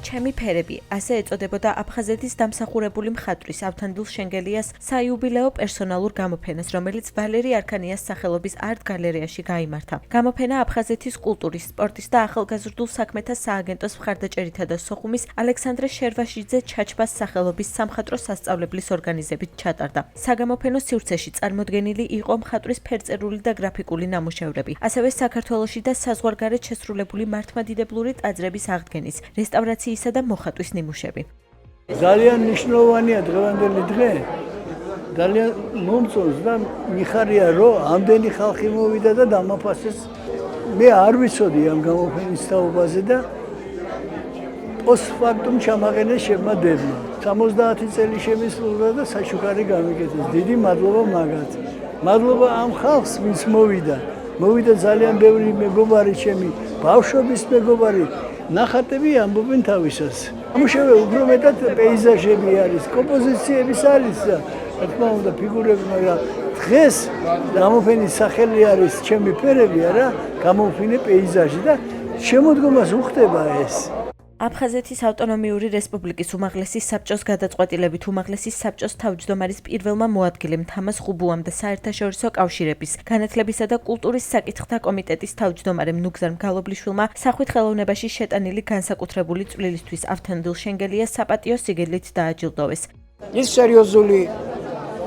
ჩემი ფერები, ასე ეწოდებოდა აფხაზეთის დამსახურებული მხატვრის ავთანდილ შენგელიას საიუბილეო პერსონალურ გამოფენას, რომელიც ვალერი არქანიას სახელობის არტ გალერეაში გაიმართა. გამოფენა აფხაზეთის კულტურის, სპორტის და ახალგაზრდულ საქმეთა სააგენტოს მხარდაჭერითა და სოხუმის ალექსანდრე შერვაშიძე ჩაჩბას სახელობის სამხატვრო სასწავლებლის ორგანიზებით ჩატარდა. საგამოფენო სივრცეში წარმოდგენილი იყო მხატვრის ფერწერული და გრაფიკული ნამუშევრები, ასევე საქართველოში და საზღვარგარეთ შესრულებული მართლმადიდებლური ტაძრების აღდგენის, რესტავრაციისა და მოხატვის ნიმუშები. ძალიან მნიშვნელოვანია დღევანდელი დღე. ძალიან მომწონს და მიხარია, რომ ამდენი ხალხი მოვიდა და დამაფასეს. მე არ ვიცოდი ამ გამოფენის თაობაზე და პოსტფაქტუმ ჩამაყენეს ჩემმა დედმა. 70 წელი შემისრულდა და საჩუქარი გამიკეთეს. დიდი მადლობა მაგათ. მადლობა ამ ხალხს, ვინც მოვიდა. მოვიდა ძალიან ბევრი მეგობარი ჩემი, ბავშვობის მეგობარი. ნახატები ამბობენ თავისას. ნამუშევრები უფრო მეტად პეიზაჟები არის, კომპოზიციების არის და რა თქმა უნდა ფიგურები, მაგრამ დღეს გამოფენის სახელი არის ჩემი ფერები, არა, გამოფინე პეიზაჟი და შემოდგომას უხდება ეს. აფხაზეთის ავტონომიური რესპუბლიკის უმაღლესი საბჭოს გადაწყვეტილებით უმაღლესი საბჭოს თავმჯდომარის პირველმა მოადგილემ თამაზ ხუბუამ და საერთაშორისო კავშირების, განათლებისა და კულტურის საკითხთა კომიტეტის თავმჯდომარემ ნუგზარ მგალობლიშვილმა სახვით ხელოვნებაში შეტანილი განსაკუთრებული წვლილისთვის ავთანდილ შენგელიას საპატიო სიგელით დააჯილდოვეს. ის სერიოზული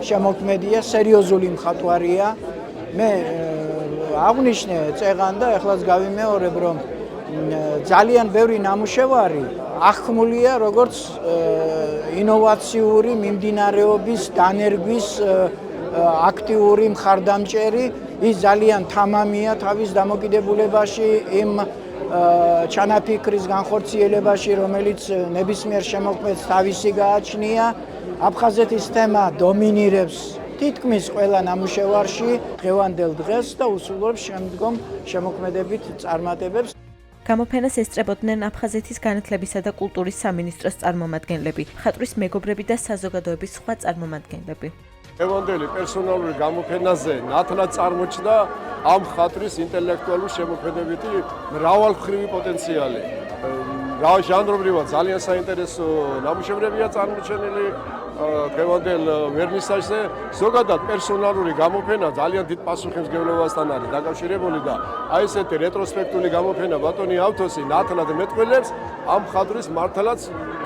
შემოქმედია, სერიოზული მხატვარია. მე აღნიშნე წეღან და ეხლაც გავიმეორებ, რომ ძალიან ბევრი ნამუშევარი აღქმულია როგორც ინოვაციური მიმდინარეობის დანერგვის აქტიური მხარდამჭერი. ის ძალიან თამამია თავის დამოკიდებულებაში, იმ ჩანაფიქრის განხორციელებაში, რომელიც ნებისმიერ შემოქმედს თავისი გააჩნია. აფხაზეთის თემა დომინირებს თითქმის ყველა ნამუშევარში დღევანდელ დღეს და უსულობს შემდგომ შემოქმედებით წარმატებებს. გამოფენას ესწრებოდნენ აფხაზეთის განათლებისა და კულტურის სამინისტროს წარმომადგენლები, მხატვრის მეგობრები და საზოგადოების სხვა წარმომადგენლები. დღევანდელი პერსონალური გამოფენაზე ნათლად წარმოჩნდა ამ მხატვრის ინტელექტუალური შემოქმედებითი მრავალმხრივი პოტენციალი. ჟანრობრივად ძალიან საინტერესო ნამუშევრებია წარმოჩენილი დღევანდელ ვერნისაჟზე. ზოგადად პერსონალური გამოფენა ძალიან დიდ პასუხისმგებლობასთან არის დაკავშირებული და აი ესეთი რეტროსპექტული გამოფენა ბატონი ავთოსი ნათლად მეტყველებს ამ მხატვრის მართლაც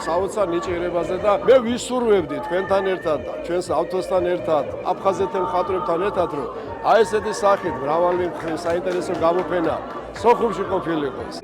საოცარ ნიჭიერებაზე და მე ვისურვებდი თქვენთან ერთად და ჩვენს ავთოსთან ერთად, აფხაზეთის მხატვრებთან ერთად, რომ აი ესეთი სახით მრავალი საინტერესო გამოფენა სოხუმში ყოფილიყოს.